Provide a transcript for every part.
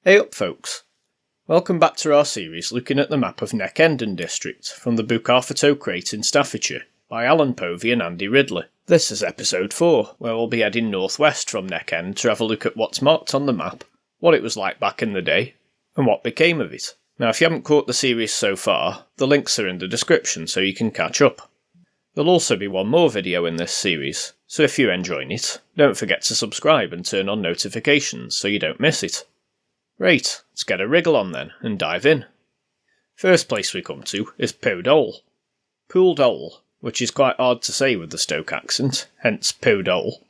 Hey up folks, welcome back to our series looking at the map of Inde district from the book Arfur Tow Crate in Staffordshire by Povey and Andy Riddler. This is episode 4, where we'll be heading northwest from End to have a look at what's marked on the map, what it was like back in the day, and what became of it. Now if you haven't caught the series so far, the links are in the description so you can catch up. There'll also be one more video in this series, so if you're enjoying it, don't forget to subscribe and turn on notifications so you don't miss it. Right, let's get a wriggle on then, and dive in. First place we come to is Dole. Dole, which is quite hard to say with the Stoke accent, hence Dole,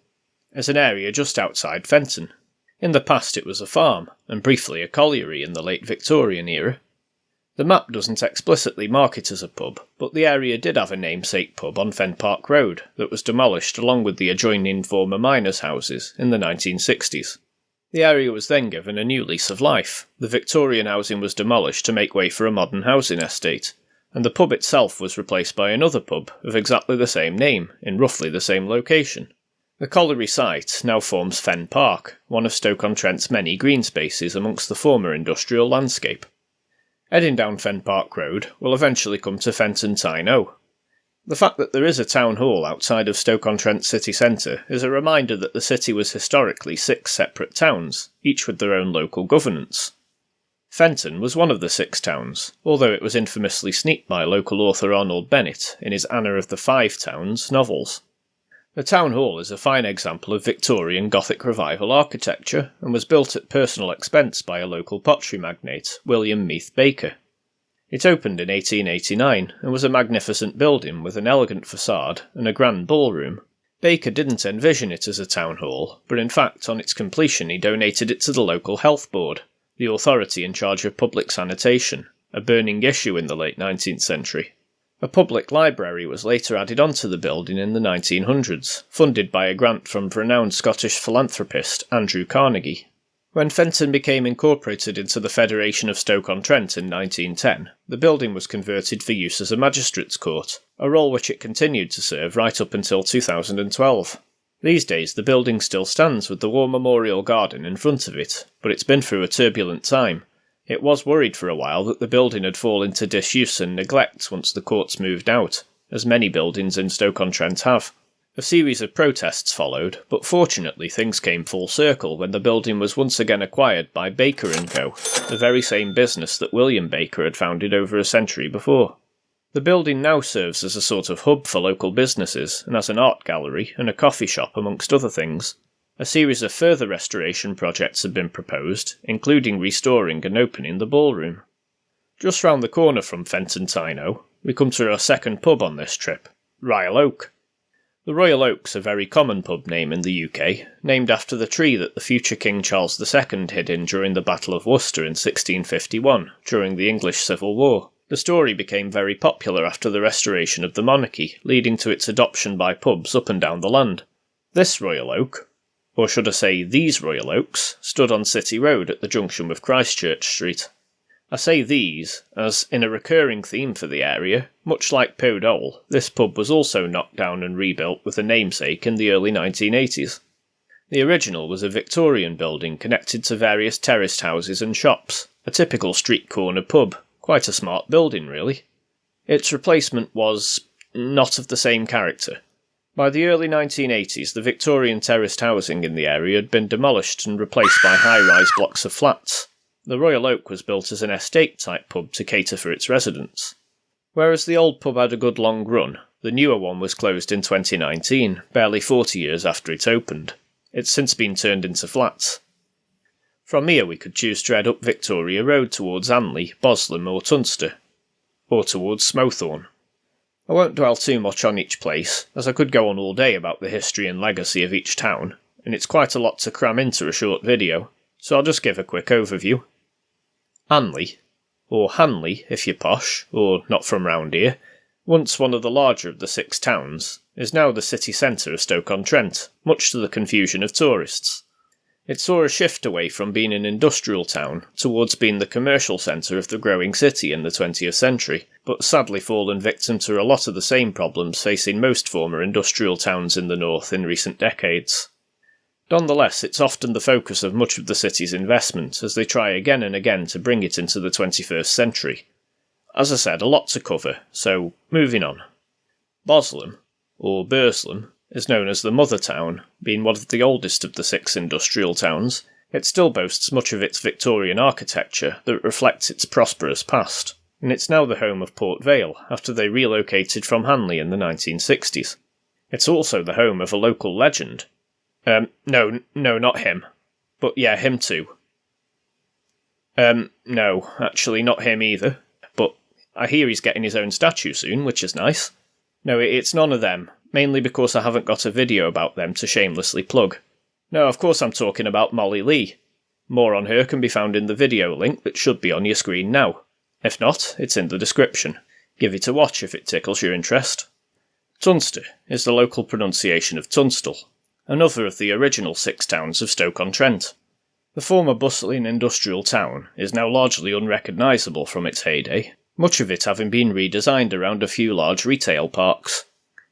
is an area just outside Fenton. In the past it was a farm, and briefly a colliery in the late Victorian era. The map doesn't explicitly mark it as a pub, but the area did have a namesake pub on Fen Park Road that was demolished along with the adjoining former miners' houses in the 1960s. The area was then given a new lease of life. The Victorian housing was demolished to make way for a modern housing estate, and the pub itself was replaced by another pub of exactly the same name, in roughly the same location. The colliery site now forms Fen Park, one of Stoke-on-Trent's many green spaces amongst the former industrial landscape. Heading down Fen Park Road, we'll eventually come to Fenton Tyne. The fact that there is a town hall outside of Stoke-on-Trent city centre is a reminder that the city was historically 6 separate towns, each with their own local governance. Fenton was one of the 6 towns, although it was infamously sneaked by local author Arnold Bennett in his Anna of the Five Towns novels. The town hall is a fine example of Victorian Gothic Revival architecture and was built at personal expense by a local pottery magnate, William Meath Baker. It opened in 1889 and was a magnificent building with an elegant facade and a grand ballroom. Baker didn't envision it as a town hall, but in fact on its completion he donated it to the local health board, the authority in charge of public sanitation, a burning issue in the late 19th century. A public library was later added onto the building in the 1900s, funded by a grant from renowned Scottish philanthropist Andrew Carnegie. When Fenton became incorporated into the Federation of Stoke-on-Trent in 1910, the building was converted for use as a magistrates' court, a role which it continued to serve right up until 2012. These days the building still stands with the War Memorial Garden in front of it, but it's been through a turbulent time. It was worried for a while that the building had fallen into disuse and neglect once the courts moved out, as many buildings in Stoke-on-Trent have. A series of protests followed, but fortunately things came full circle when the building was once again acquired by Baker & Co., the very same business that William Baker had founded over a century before. The building now serves as a sort of hub for local businesses and as an art gallery and a coffee shop amongst other things. A series of further restoration projects have been proposed, including restoring and opening the ballroom. Just round the corner from Fenton Tyne, we come to our second pub on this trip, Rile. The Royal Oak's a very common pub name in the UK, named after the tree that the future King Charles II hid in during the Battle of Worcester in 1651, during the English Civil War. The story became very popular after the restoration of the monarchy, leading to its adoption by pubs up and down the land. This Royal Oak, or should I say these Royal Oaks, stood on City Road at the junction with Christchurch Street. I say these, as in a recurring theme for the area, much like Dole, this pub was also knocked down and rebuilt with a namesake in the early 1980s. The original was a Victorian building connected to various terraced houses and shops, a typical street corner pub, quite a smart building really. Its replacement was not of the same character. By the early 1980s the Victorian terraced housing in the area had been demolished and replaced by high-rise blocks of flats. The Royal Oak was built as an estate-type pub to cater for its residents. Whereas the old pub had a good long run, the newer one was closed in 2019, barely 40 years after it opened. It's since been turned into flats. From here we could choose to head up Victoria Road towards Anley, Boslem or Tunster, or towards Smothorne. I won't dwell too much on each place, as I could go on all day about the history and legacy of each town, and it's quite a lot to cram into a short video, so I'll just give a quick overview. Anley, or Hanley if you're posh, or not from round here, once one of the larger of the 6 towns, is now the city centre of Stoke-on-Trent, much to the confusion of tourists. It saw a shift away from being an industrial town towards being the commercial centre of the growing city in the 20th century, but sadly fallen victim to a lot of the same problems facing most former industrial towns in the north in recent decades. Nonetheless, it's often the focus of much of the city's investment as they try again and again to bring it into the 21st century. As I said, a lot to cover, so moving on. Boslem, or Burslem, is known as the mother town, being one of the oldest of the 6 industrial towns. It still boasts much of its Victorian architecture that reflects its prosperous past, and it's now the home of Port Vale after they relocated from Hanley in the 1960s. It's also the home of a local legend. No, not him. But yeah, him too. No, actually not him either. But I hear he's getting his own statue soon, which is nice. No, it's none of them, mainly because I haven't got a video about them to shamelessly plug. No, of course I'm talking about Molly Lee. More on her can be found in the video link that should be on your screen now. If not, it's in the description. Give it a watch if it tickles your interest. Tunster is the local pronunciation of Tunstall, another of the original 6 towns of Stoke-on-Trent. The former bustling industrial town is now largely unrecognisable from its heyday, much of it having been redesigned around a few large retail parks.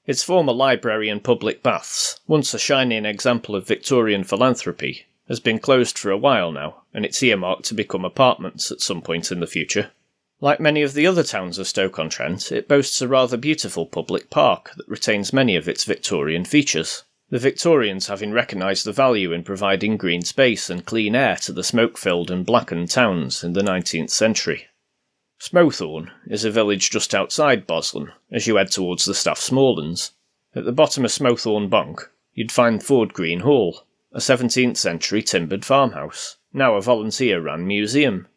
Its former library and public baths, once a shining example of Victorian philanthropy, has been closed for a while now, and it's earmarked to become apartments at some point in the future. Like many of the other towns of Stoke-on-Trent, it boasts a rather beautiful public park that retains many of its Victorian features, the Victorians having recognised the value in providing green space and clean air to the smoke-filled and blackened towns in the 19th century. Smothorne is a village just outside Boslem, as you head towards the Staff's moorlands. At the bottom of Smothorne Bonk, you'd find Ford Green Hall, a 17th century timbered farmhouse, now a volunteer-run museum.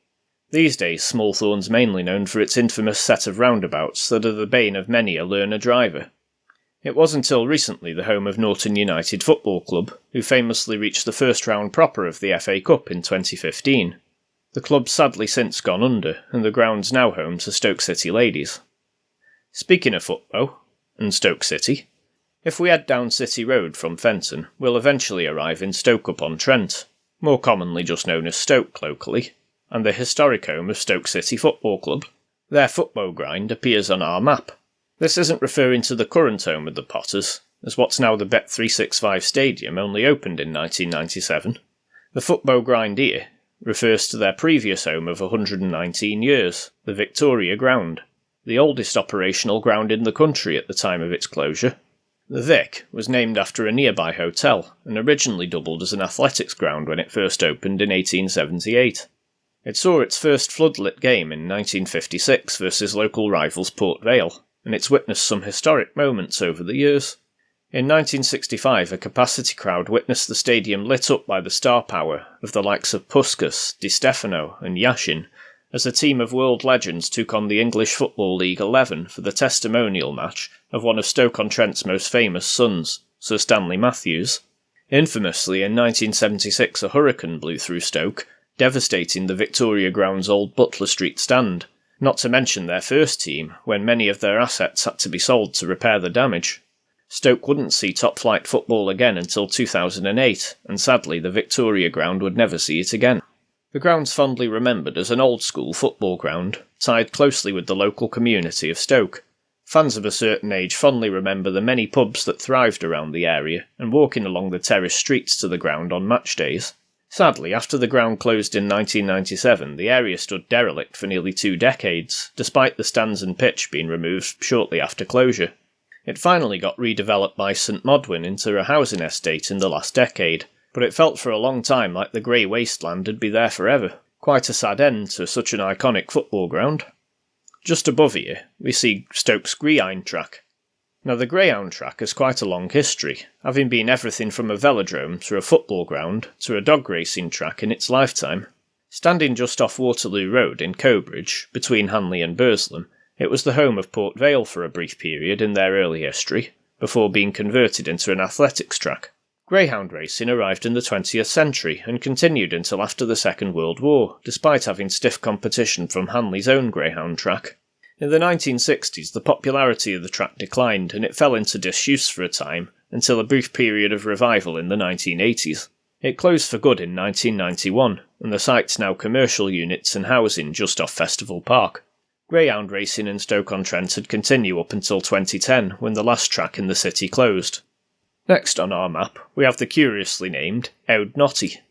These days, Smallthorne's mainly known for its infamous set of roundabouts that are the bane of many a learner driver. It was until recently the home of Norton United Football Club, who famously reached the first round proper of the FA Cup in 2015. The club's sadly since gone under, and the ground's now home to Stoke City ladies. Speaking of Futbow, and Stoke City, if we head down City Road from Fenton, we'll eventually arrive in Stoke-on-Trent, more commonly just known as Stoke locally, and the historic home of Stoke City Football Club. Their Futbow grind appears on our map. This isn't referring to the current home of the Potters, as what's now the Bet365 Stadium only opened in 1997. The Futbow grind here refers to their previous home of 119 years, the Victoria Ground, the oldest operational ground in the country at the time of its closure. The Vic was named after a nearby hotel and originally doubled as an athletics ground when it first opened in 1878. It saw its first floodlit game in 1956 versus local rivals Port Vale, and it's witnessed some historic moments over the years. In 1965, a capacity crowd witnessed the stadium lit up by the star power of the likes of Puskas, Di Stefano and Yashin, as a team of world legends took on the English Football League 11 for the testimonial match of one of Stoke-on-Trent's most famous sons, Sir Stanley Matthews. Infamously, in 1976 a hurricane blew through Stoke, devastating the Victoria Ground's old Butler Street stand, not to mention their first team, when many of their assets had to be sold to repair the damage. Stoke wouldn't see top-flight football again until 2008, and sadly the Victoria Ground would never see it again. The ground's fondly remembered as an old-school football ground, tied closely with the local community of Stoke. Fans of a certain age fondly remember the many pubs that thrived around the area, and walking along the terraced streets to the ground on match days. Sadly, after the ground closed in 1997, the area stood derelict for nearly 2 decades, despite the stands and pitch being removed shortly after closure. It finally got redeveloped by St Modwin into a housing estate in the last decade, but it felt for a long time like the grey wasteland would be there forever. Quite a sad end to such an iconic football ground. Just above here, we see Stoke's Greyhound track. Now the Greyhound track has quite a long history, having been everything from a velodrome to a football ground to a dog racing track in its lifetime. Standing just off Waterloo Road in Cobridge, between Hanley and Burslem, it was the home of Port Vale for a brief period in their early history, before being converted into an athletics track. Greyhound racing arrived in the 20th century and continued until after the Second World War, despite having stiff competition from Hanley's own Greyhound track. In the 1960s, the popularity of the track declined and it fell into disuse for a time, until a brief period of revival in the 1980s. It closed for good in 1991, and the site's now commercial units and housing just off Festival Park. Greyhound racing in Stoke-on-Trent had continued up until 2010, when the last track in the city closed. Next on our map, we have the curiously named Owd Notty.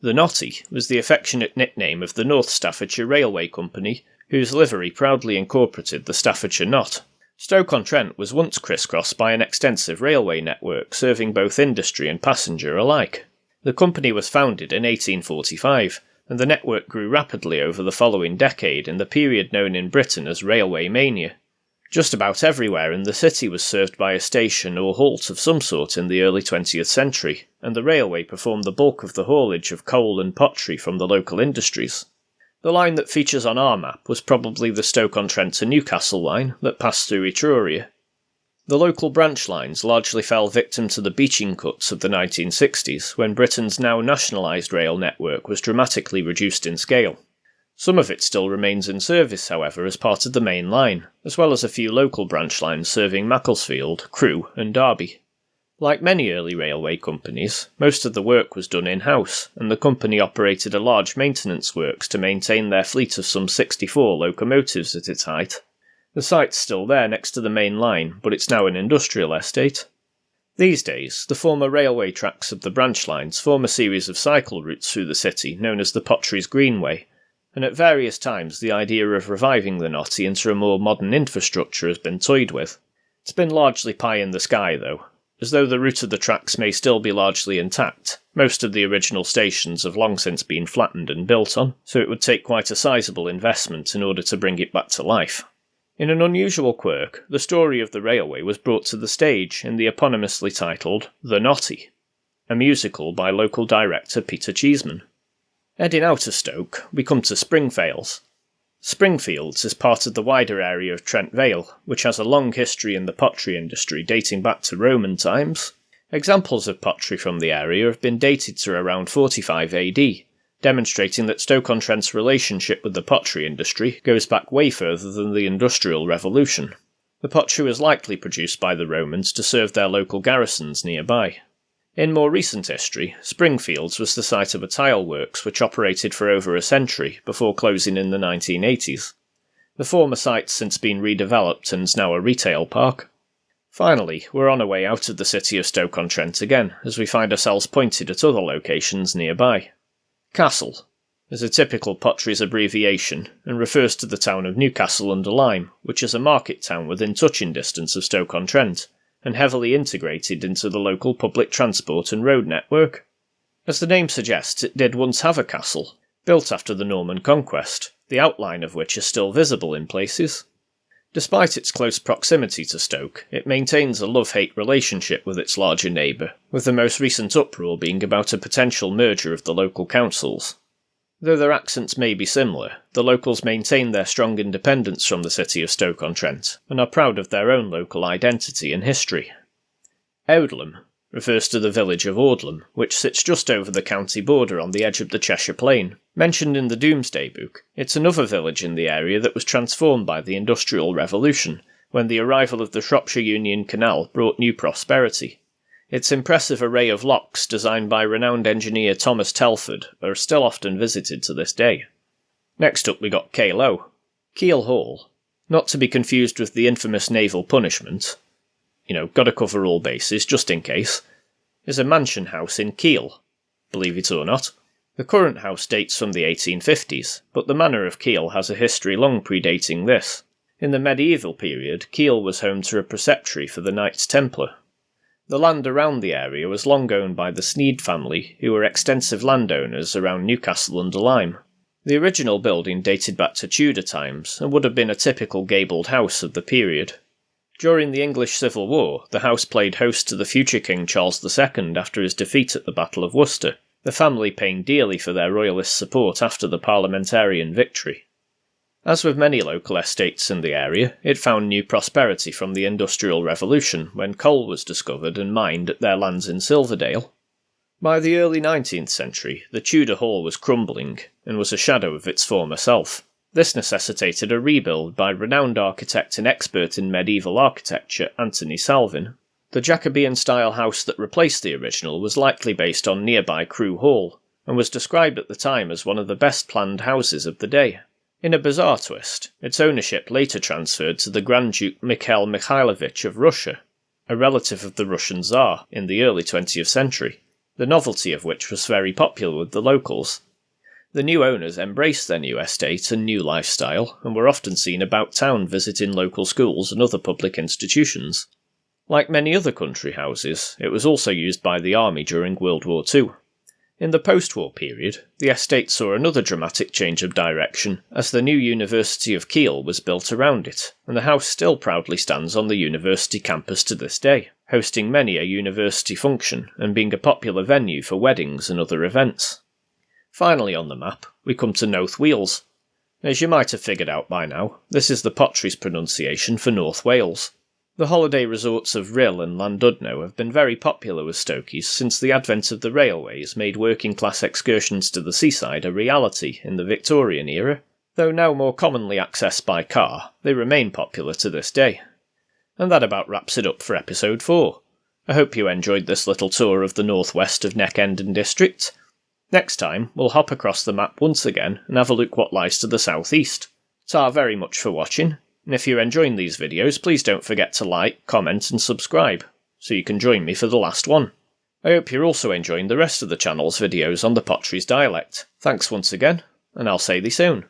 The Notty was the affectionate nickname of the North Staffordshire Railway Company, whose livery proudly incorporated the Staffordshire knot. Stoke-on-Trent was once crisscrossed by an extensive railway network serving both industry and passenger alike. The company was founded in 1845, and the network grew rapidly over the following decade in the period known in Britain as Railway Mania. Just about everywhere in the city was served by a station or halt of some sort in the early 20th century, and the railway performed the bulk of the haulage of coal and pottery from the local industries. The line that features on our map was probably the Stoke-on-Trent to Newcastle line that passed through Etruria. The local branch lines largely fell victim to the beaching cuts of the 1960s, when Britain's now nationalised rail network was dramatically reduced in scale. Some of it still remains in service, however, as part of the main line, as well as a few local branch lines serving Macclesfield, Crewe and Derby. Like many early railway companies, most of the work was done in-house, and the company operated a large maintenance works to maintain their fleet of some 64 locomotives at its height. The site's still there next to the main line, but it's now an industrial estate. These days, the former railway tracks of the branch lines form a series of cycle routes through the city known as the Potteries Greenway, and at various times the idea of reviving the Notty into a more modern infrastructure has been toyed with. It's been largely pie in the sky, though. As though the route of the tracks may still be largely intact, most of the original stations have long since been flattened and built on, so it would take quite a sizable investment in order to bring it back to life. In an unusual quirk, the story of the railway was brought to the stage in the eponymously titled The Notty, a musical by local director Peter Cheeseman. Heading out of Stoke, we come to Springfields. Springfields is part of the wider area of Trent Vale, which has a long history in the pottery industry dating back to Roman times. Examples of pottery from the area have been dated to around 45 AD, demonstrating that Stoke-on-Trent's relationship with the pottery industry goes back way further than the Industrial Revolution. The pottery was likely produced by the Romans to serve their local garrisons nearby. In more recent history, Springfields was the site of a tile works which operated for over a century before closing in the 1980s. The former site's since been redeveloped and is now a retail park. Finally, we're on our way out of the city of Stoke-on-Trent again, as we find ourselves pointed at other locations nearby. Castle is a typical potteries abbreviation and refers to the town of Newcastle-Under-Lyme, which is a market town within touching distance of Stoke-on-Trent, and heavily integrated into the local public transport and road network. As the name suggests, it did once have a castle, built after the Norman conquest, the outline of which is still visible in places. Despite its close proximity to Stoke, it maintains a love-hate relationship with its larger neighbour, with the most recent uproar being about a potential merger of the local councils. Though their accents may be similar, the locals maintain their strong independence from the city of Stoke-on-Trent, and are proud of their own local identity and history. Audlem refers to the village of Audlem, which sits just over the county border on the edge of the Cheshire Plain. Mentioned in the Domesday Book, it's another village in the area that was transformed by the Industrial Revolution, when the arrival of the Shropshire Union Canal brought new prosperity. Its impressive array of locks, designed by renowned engineer Thomas Telford, are still often visited to this day. Next up we got Keele Hall, not to be confused with the infamous naval punishment, gotta cover all bases just in case, is a mansion house in Keele, believe it or not. The current house dates from the 1850s, but the manor of Keele has a history long predating this. In the medieval period, Keele was home to a preceptory for the Knights Templar. The land around the area was long owned by the Sneed family, who were extensive landowners around Newcastle-Under-Lyme. The original building dated back to Tudor times, and would have been a typical gabled house of the period. During the English Civil War, the house played host to the future King Charles II after his defeat at the Battle of Worcester, the family paying dearly for their royalist support after the parliamentarian victory. As with many local estates in the area, it found new prosperity from the Industrial Revolution when coal was discovered and mined at their lands in Silverdale. By the early 19th century, the Tudor Hall was crumbling and was a shadow of its former self. This necessitated a rebuild by renowned architect and expert in medieval architecture Anthony Salvin. The Jacobean-style house that replaced the original was likely based on nearby Crewe Hall, and was described at the time as one of the best planned houses of the day. In a bizarre twist, its ownership later transferred to the Grand Duke Mikhail Mikhailovich of Russia. a relative of the Russian Tsar, in the early 20th century, the novelty of which was very popular with the locals. The new owners embraced their new estate and new lifestyle, and were often seen about town visiting local schools and other public institutions. Like many other country houses, it was also used by the army during World War II. In the post-war period, the estate saw another dramatic change of direction as the new University of Keele was built around it, and the house still proudly stands on the university campus to this day, hosting many a university function and being a popular venue for weddings and other events. Finally on the map, we come to North Wales. As you might have figured out by now, this is the Potteries pronunciation for North Wales. The holiday resorts of Rile and Llandudno have been very popular with Stokies since the advent of the railways made working-class excursions to the seaside a reality in the Victorian era. Though now more commonly accessed by car, they remain popular to this day. And that about wraps it up for episode 4. I hope you enjoyed this little tour of the northwest of Neck-Endon district. Next time, we'll hop across the map once again and have a look what lies to the southeast. Ta very much for watching, and if you're enjoying these videos, please don't forget to like, comment and subscribe, so you can join me for the last one. I hope you're also enjoying the rest of the channel's videos on the Potteries Dialect. Thanks once again, and I'll say thee soon.